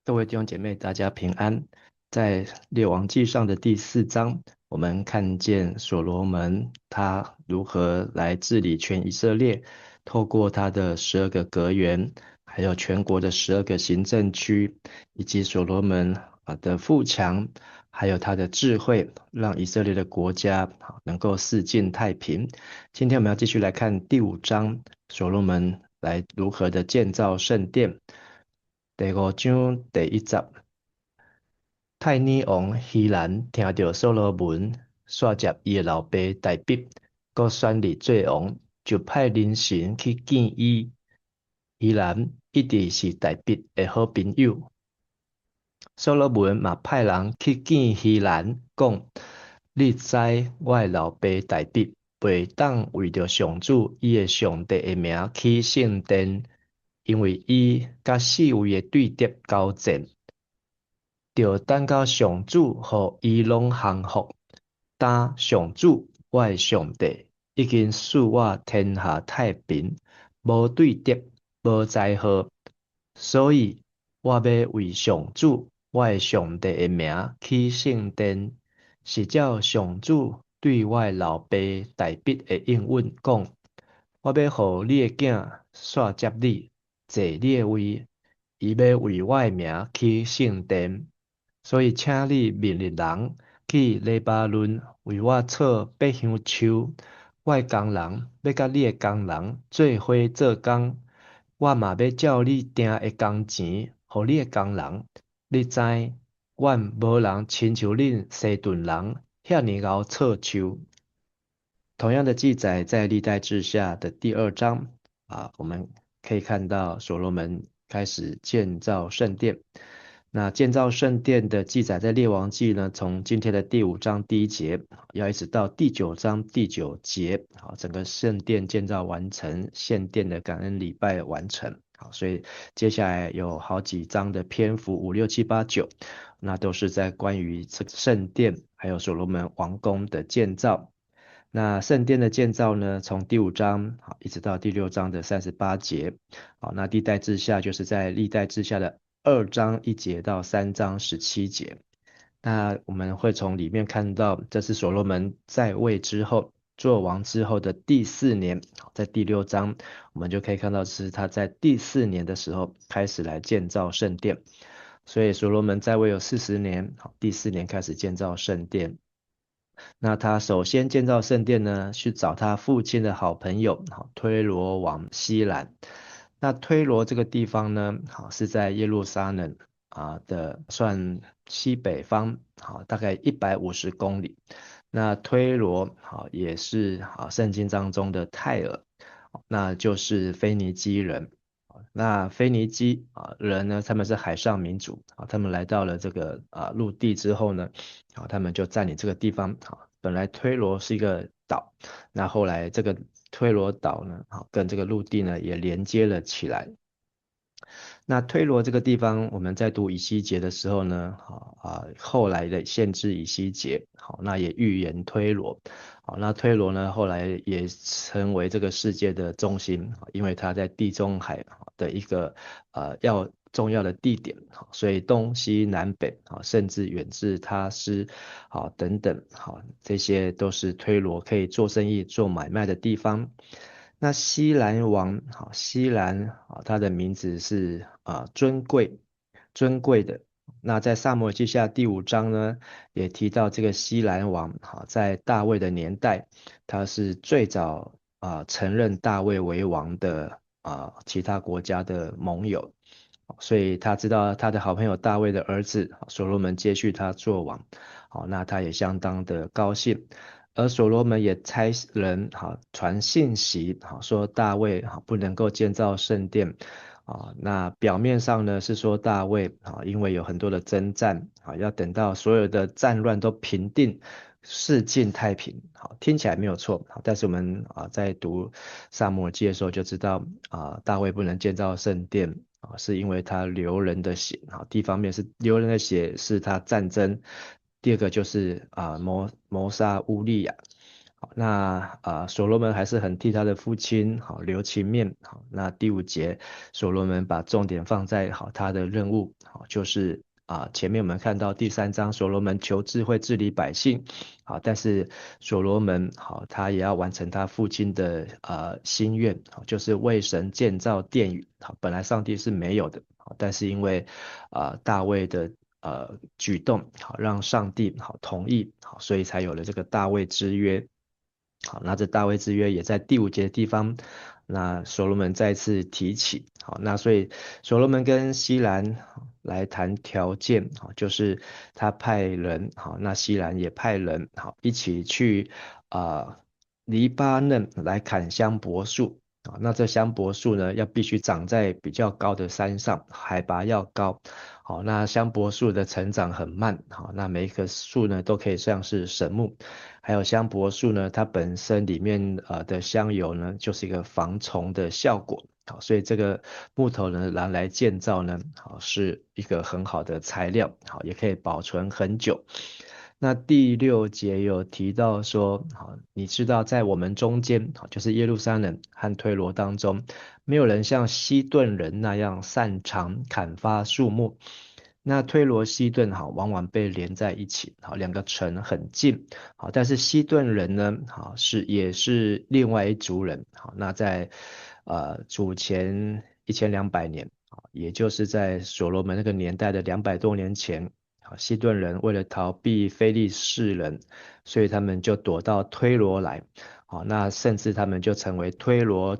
各位弟兄姐妹，大家平安。在列王记上的第4章，我们看见所罗门他如何来治理全以色列，透过他的12个阁员，还有全国的12个行政区，以及所罗门的富强，还有他的智慧，让以色列的国家能够四境太平。今天我们要继续来看第5章，所罗门来如何的建造圣殿。第5章第1节，泰尼王希兰听到所罗门煞接伊的老爸大毕，佮选立做王，就派人臣去见伊。希兰一直是大毕的好朋友。所罗门嘛派人去见希兰，讲：你知我的老爸大毕袂当为着上主伊的上帝的名起圣殿，因为伊甲四位的对敌交战。就等到上主互伊拢降服，但上主我的上帝已经使我天下太平，无对敌，无灾祸，所以我要为上主我的上帝的名起圣殿，是照上主对我的老爸大毕的应允讲，我要互你的囝煞接你，坐你的位，伊要为我的名起圣殿。所以，请你命令人去黎巴嫩为我插百香树。我的工人要甲你的工人做伙做工，我嘛要照你定的工钱，互你的工人。你知，阮无人亲像恁西顿人遐尼敖插树。同样的记载在历代志下的第2章我们可以看到所罗门开始建造圣殿。那建造圣殿的记载在列王记呢，从今天的第5章第1节，要一直到第9章第9节，整个圣殿建造完成，献殿的感恩礼拜完成。所以接下来有好几章的篇幅，5、6、7、8、9，那都是在关于这个圣殿还有所罗门王宫的建造。那圣殿的建造呢，从第5章一直到第6章的38节。那历代志下就是在历代志下的2章1节到3章17节。那我们会从里面看到，这是所罗门在位之后，做王之后的第4年，在第6章，我们就可以看到是他在第4年的时候开始来建造圣殿。所以所罗门在位有40年，第4年开始建造圣殿。那他首先建造圣殿呢，去找他父亲的好朋友，推罗王西兰。那推罗这个地方呢，是在耶路撒冷的算西北方，大概150公里。那推罗也是圣经当中的泰尔，那就是腓尼基人。那腓尼基人呢，他们是海上民族他们来到了这个陆地之后呢，他们就占领这个地方本来推罗是一个岛，那后来这个推罗岛呢，跟这个陆地呢也连接了起来。那推罗这个地方，我们在读以西结的时候呢，后来的先知以西结，那也预言推罗，那推罗呢，后来也成为这个世界的中心，因为它在地中海的一个重要的地点，所以东西南北甚至远至他施等等，这些都是推罗可以做生意、做买卖的地方。那西兰王，西兰他的名字是尊贵，尊贵的。那在撒母耳记下第5章呢，也提到这个西兰王，在大卫的年代，他是最早承认大卫为王的其他国家的盟友，所以他知道他的好朋友大卫的儿子所罗门接续他做王，那他也相当的高兴。而所罗门也差人传信息说大卫不能够建造圣殿那表面上呢是说大卫因为有很多的征战要等到所有的战乱都平定，世境太平听起来没有错但是我们在读撒母耳记的时候就知道大卫不能建造圣殿是因为他流人的血第一方面是流人的血是他战争，第二个就是谋杀乌利亚。好，那所罗门还是很替他的父亲好留情面。好，那第五节，所罗门把重点放在好他的任务，好就是前面我们看到第三章，所罗门求智慧治理百姓。好，但是所罗门好他也要完成他父亲的心愿，好就是为神建造殿宇。好，本来上帝是没有的，好但是因为大卫的举动，好让上帝好同意，好所以才有了这个大卫之约。好，那这大卫之约也在第五节的地方，那所罗门再次提起。好，那所以所罗门跟西兰来谈条件，好，就是他派人，好，那西兰也派人，好，一起去黎巴嫩来砍香柏树。啊，那这香柏树呢，要必须长在比较高的山上，海拔要高。好，那香柏树的成长很慢，好，那每一棵树呢都可以像是神木。还有香柏树呢，它本身里面的香油呢，就是一个防虫的效果。好，所以这个木头呢拿来建造呢，好是一个很好的材料，好也可以保存很久。那第六节有提到说，好，你知道在我们中间，好就是耶路撒冷和推罗当中，没有人像西顿人那样擅长砍伐树木。那推罗西顿好，往往被连在一起，好，两个城很近，好，但是西顿人呢，好也是另外一族人，好，那在主前1200年，好，也就是在所罗门那个年代的200多年前，好，西顿人为了逃避非利士人，所以他们就躲到推罗来，好，那甚至他们就成为推罗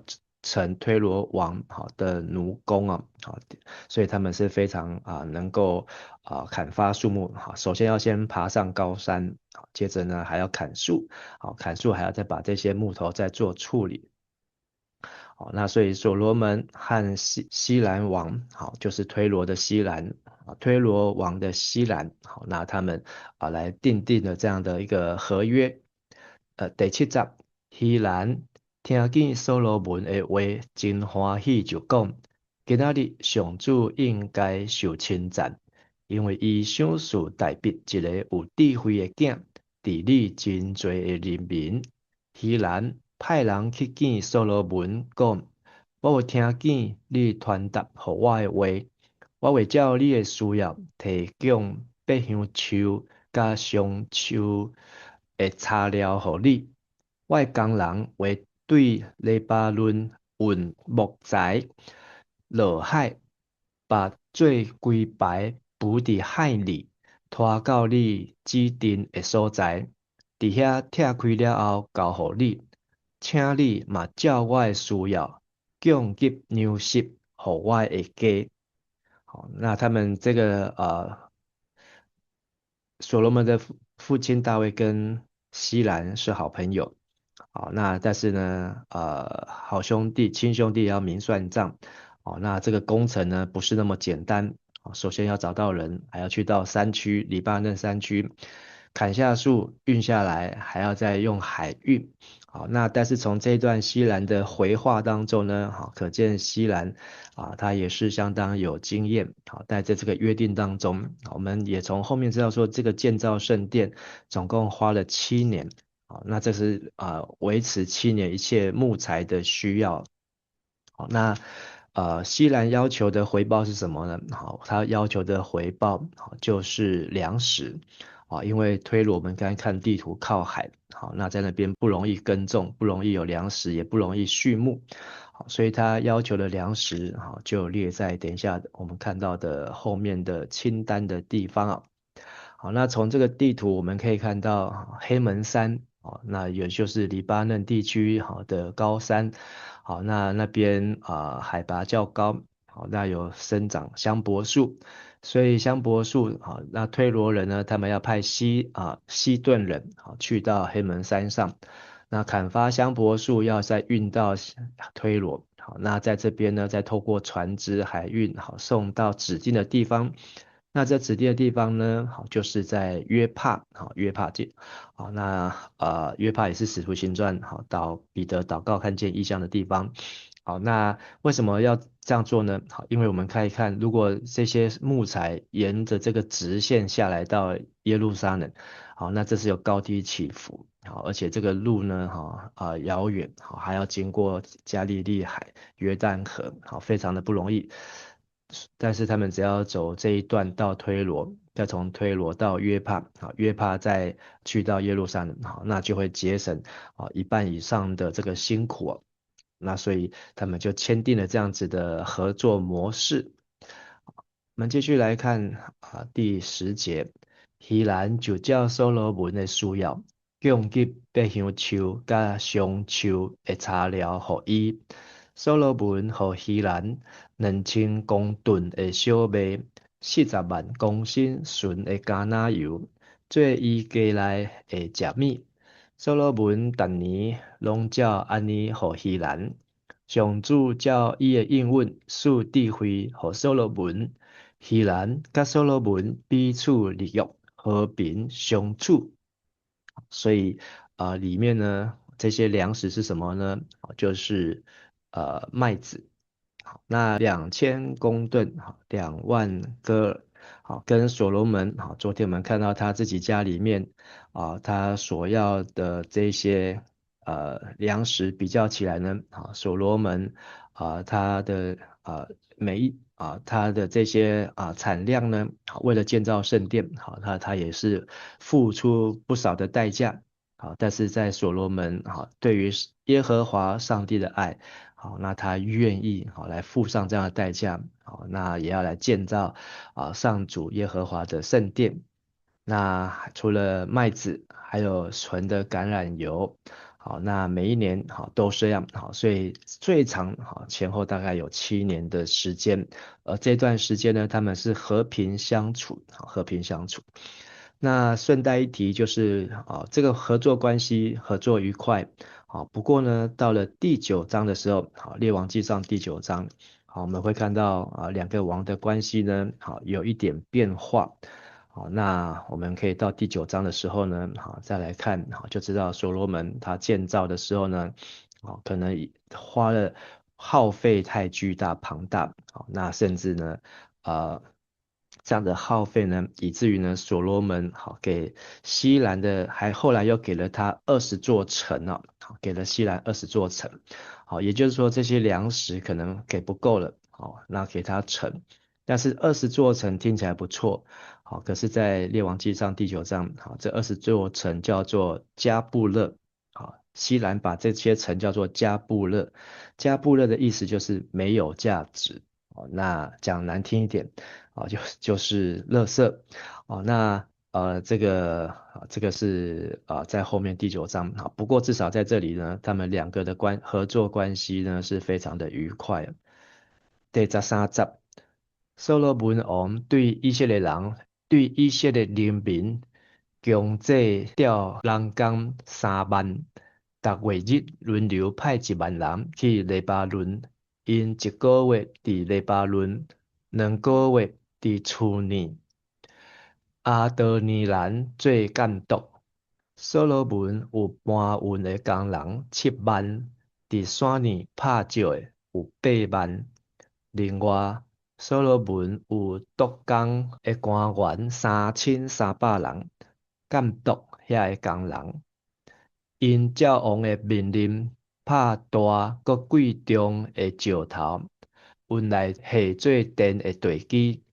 王好的奴工啊，好，所以他们是非常能够砍伐树木，好，首先要先爬上高山，好，接着呢还要砍树，好，砍树还要再把这些木头再做处理。好，那所以所罗门和西兰王，好，就是推罗的西兰，推罗王的西兰，好，那他们来订定了这样的一个合约。第七集，西兰听见所罗门的话，真欢喜，就讲，今仔日上主应该受称赞，因为伊想事代笔一个有智慧的囝，治理真多的人民。希兰派人去见所罗门，讲：我有听见你传达给我的话，我会照你的需要提供百香树甲香树的材料给你。我的工人会对黎巴嫩运木材落海，把最贵白浮伫海里，拖到你指定的所在。伫遐拆开了后，交互你，请你嘛照我的需要，供给粮食，互我的家。好，那他们这个所罗门的父亲大卫跟西兰是好朋友。好，那但是呢，好兄弟、亲兄弟要明算账。哦，那这个工程呢不是那么简单。哦，首先要找到人，还要去到山区，黎巴嫩山区，砍下树运下来，还要再用海运。好，那但是从这一段西兰的回话当中呢，好，可见西兰他也是相当有经验。好，在这个约定当中，我们也从后面知道说，这个建造圣殿总共花了7年。好，那这是维持7年一切木材的需要。好，那西兰要求的回报是什么呢？好，他要求的回报好就是粮食。啊，因为推罗我们刚才看地图靠海，好，那在那边不容易耕种，不容易有粮食，也不容易畜牧。好，所以他要求的粮食，好，就列在等一下我们看到的后面的清单的地方啊。好，那从这个地图我们可以看到黑门山，哦，那也就是黎巴嫩地区好的高山。好，那边海拔较高，好，那有生长香柏树，所以香柏树好，那推罗人呢，他们要派西顿人好去到黑门山上，那砍伐香柏树要再运到推罗。好，那在这边呢，再透过船只海运好送到指定的地方。那这指定的地方呢，好，就是在约帕，好，约帕这，好，那约帕也是使徒行传，好，彼得祷告看见异象的地方，好，那为什么要这样做呢？好，因为我们看一看，如果这些木材沿着这个直线下来到耶路撒冷，好，那这是有高低起伏，好，而且这个路呢，遥远，好，还要经过加利利海、约旦河，好，非常的不容易。但是他们只要走这一段到推罗，再从推罗到约帕，好，约帕再去到耶路撒冷，好，那就会节省一半以上的这个辛苦哦。那所以他们就签订了这样子的合作模式。我们继续来看第10节，希兰就照所罗门的需要，供给百香树甲香树的材料予伊。所罗门和希兰2000公吨的小麦，40万公升纯的橄榄油，做伊家内的食米。所罗门逐年拢照安尼予希兰。上主照伊的应允，赐智慧予所罗门。希兰甲所罗门彼此立约，和平相处。所以里面呢，这些粮食是什么呢？就是麦子。好，那2000公吨，好2万歌尔，好，跟所罗门，好，昨天我们看到他自己家里面他所要的这些粮食比较起来呢，所罗门他的他的这些产量呢，好，为了建造圣殿，好，他也是付出不少的代价。好，但是在所罗门，好，对于耶和华上帝的爱，好，那他愿意好来付上这样的代价，好，那也要来建造上主耶和华的圣殿。那除了麦子，还有纯的橄榄油，好，那每一年好都这样，好，所以最长好前后大概有7年的时间，这段时间呢，他们是和平相处，好，和平相处。那顺带一提，就是这个合作关系合作愉快，好，不过呢，到了第9章的时候，好，列王纪上第9章，好，我们会看到2个王的关系呢，好，有一点变化。好，那我们可以到第9章的时候呢，好，再来看，好，就知道所罗门他建造的时候呢，好，可能耗费太巨大庞大，好，那甚至呢，呃，这样的耗费呢，以至于呢，所罗门好给西兰的，还后来又给了他20座城哦，好，给了西兰20座城，好，也就是说这些粮食可能给不够了，好，那给他城，但是20座城听起来不错。好，可是，在列王纪上第9章，好，这20座城叫做加布勒，好，西兰把这些城叫做加布勒，加布勒的意思就是没有价值，哦，那讲难听一点，就是垃圾，哦，那这个是在后面第9章，好，不过至少在这里呢，他们两个的合作关系呢是非常的愉快。第13节，所罗门王对以色列人民强制调人工3万，逐月日轮流派1万人去黎巴嫩，因1个月伫黎巴嫩，2个月伫厝内。阿德尼兰做监督，所罗门有搬运的工人7万，伫山里拍照的有8万。另外，所罗门有督工的官员3300人，监督遐个工人。因照王的命令，拍大搁贵重的石头，运来下做殿的地基。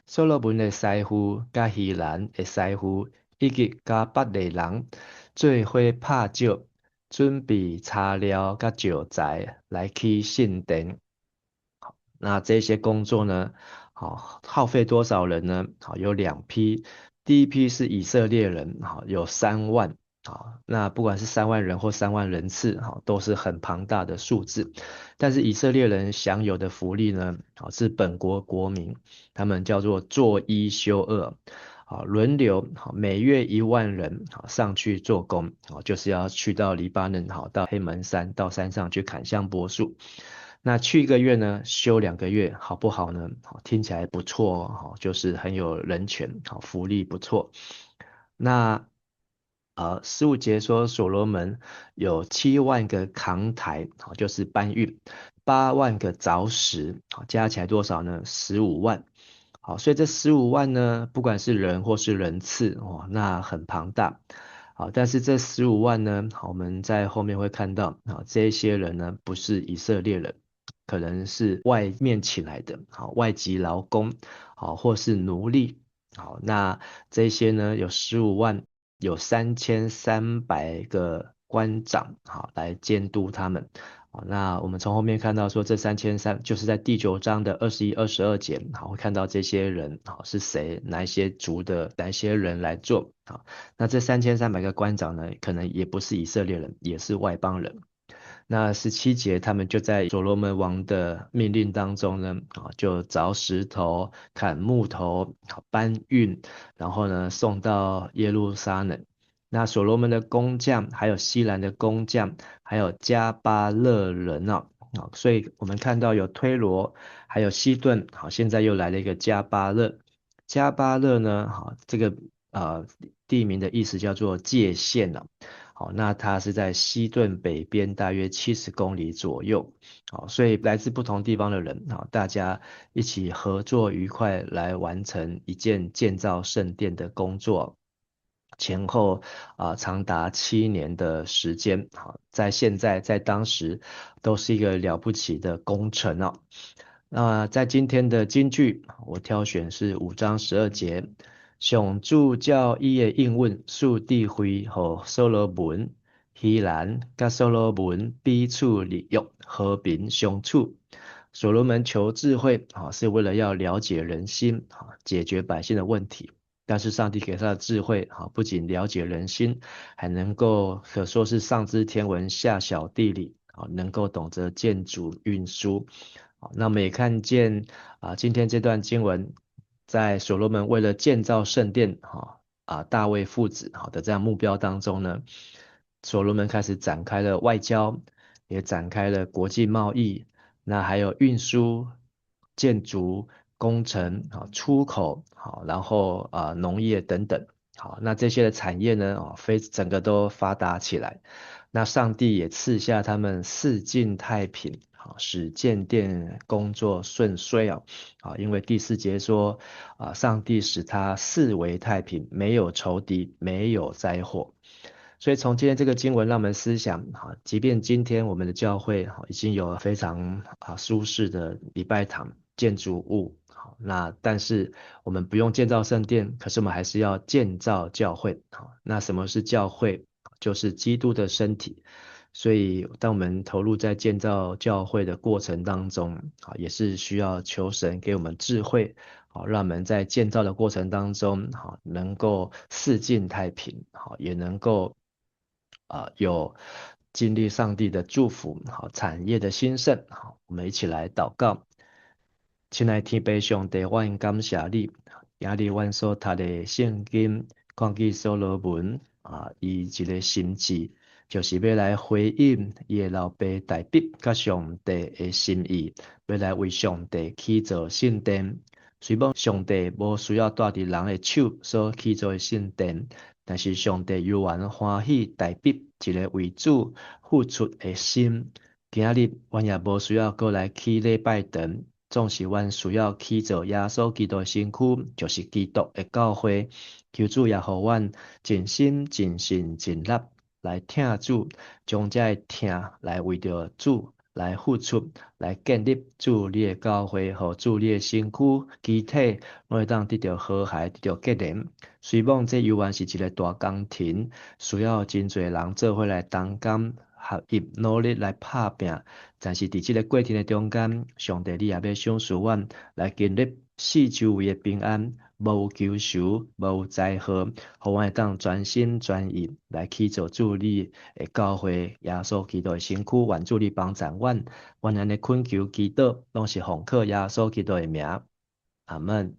所罗门的师傅甲希兰的师傅，以及甲别个人做伙拍石，准备材料甲石材来起圣殿。那这些工作呢，好，耗费多少人呢？好，有2批，第一批是以色列人，好，有3万，好，那不管是3万人或3万人次，好，都是很庞大的数字。但是以色列人享有的福利呢，好，是本国国民，他们叫做做一休二，好，轮流，好，每月1万人，好，上去做工，好，就是要去到黎巴嫩，好，到黑门山，到山上去砍香柏树。那去1个月呢，休2个月，好不好呢？好，听起来不错哦，好，就是很有人权，好，福利不错。那15节说所罗门有7万个扛台，好，就是搬运， 8万个凿石，好，加起来多少呢？15万。好，所以这15万呢，不管是人或是人次，哦，那很庞大。好，但是这15万呢，好，我们在后面会看到，好，这些人呢不是以色列人，可能是外面请来的，好，外籍劳工，好，或是奴隶。好，那这些呢有15万，有3300个官长，好，来监督他们。好，那我们从后面看到说，这3300就是在第9章的21、22节，好，会看到这些人，好，是谁，哪一些族的哪一些人来做。好，那这3300个官长呢，可能也不是以色列人，也是外邦人。那17节，他们就在所罗门王的命令当中呢，啊，就凿石头、砍木头、搬运，然后呢送到耶路撒冷。那所罗门的工匠，还有西兰的工匠，还有加巴勒人啊，所以我们看到有推罗，还有西顿，好，现在又来了一个加巴勒。加巴勒呢，好，这个呃地名的意思叫做界限啊。好，那它是在西顿北边大约70公里左右。好，所以来自不同地方的人，好，大家一起合作愉快来完成一件建造圣殿的工作。前后长达7年的时间，好，在现在在当时都是一个了不起的工程哦。那在今天的金句，我挑选是5章12节，上主教伊的应允，数地会和所罗门、希兰甲所罗门彼此立约，和平相处。所罗门求智慧，是为了要了解人心，解决百姓的问题。但是上帝给他的智慧，不仅了解人心，还能够可说是上知天文，下晓地理，能够懂得建筑运输。那我们也看见今天这段经文，在所罗门为了建造圣殿，大卫父子的这样目标当中呢，所罗门开始展开了外交，也展开了国际贸易，那还有运输、建筑、工程、出口，好，然后农业等等，好，那这些的产业呢，整个都发达起来。那上帝也赐下他们四境太平，好，使建殿工作顺遂啊，因为第4节说，上帝使他四围太平，没有仇敌，没有灾祸。所以从今天这个经文，让我们思想，即便今天我们的教会已经有非常舒适的礼拜堂建筑物，好，那但是我们不用建造圣殿，可是我们还是要建造教会。好，那什么是教会？就是基督的身体。所以当我们投入在建造教会的过程当中，也是需要求神给我们智慧，好，让我们在建造的过程当中，好，能够四境太平，好，也能够有经历上帝的祝福，好，产业的兴盛。好，我们一起来祷告。亲爱的天父上帝，我很感谢你，今日阮所读的圣经，看见所罗门伊一个心志，就是要来回应伊的老爸大卫甲上帝的心意，要来为上帝起造圣殿。虽然上帝无需要带伫人的手所起造的圣殿，但是上帝犹原欢喜大卫一个为主付出的心。今日阮也无需要过来起礼拜堂。总是阮需要起做耶稣基督的身躯，就是基督的教会。求主也互阮尽心、尽性、尽力来听主，将这听来为着主来付出，来建立主你的教会和主你的身躯机体，拢会当得到和谐，得到结连。虽然这犹原是一个大工程，需要真侪人做伙来同工。合一努力来打拼，但是伫这个过程的中间，上帝你也要赏赐阮来建立四周围的平安，无忧愁，无灾祸，互阮会当专心专意来去做主你的教会，耶稣基督的身躯，愿主你帮助阮，阮安尼恳求祈祷，拢是奉靠耶稣基督的名，阿门。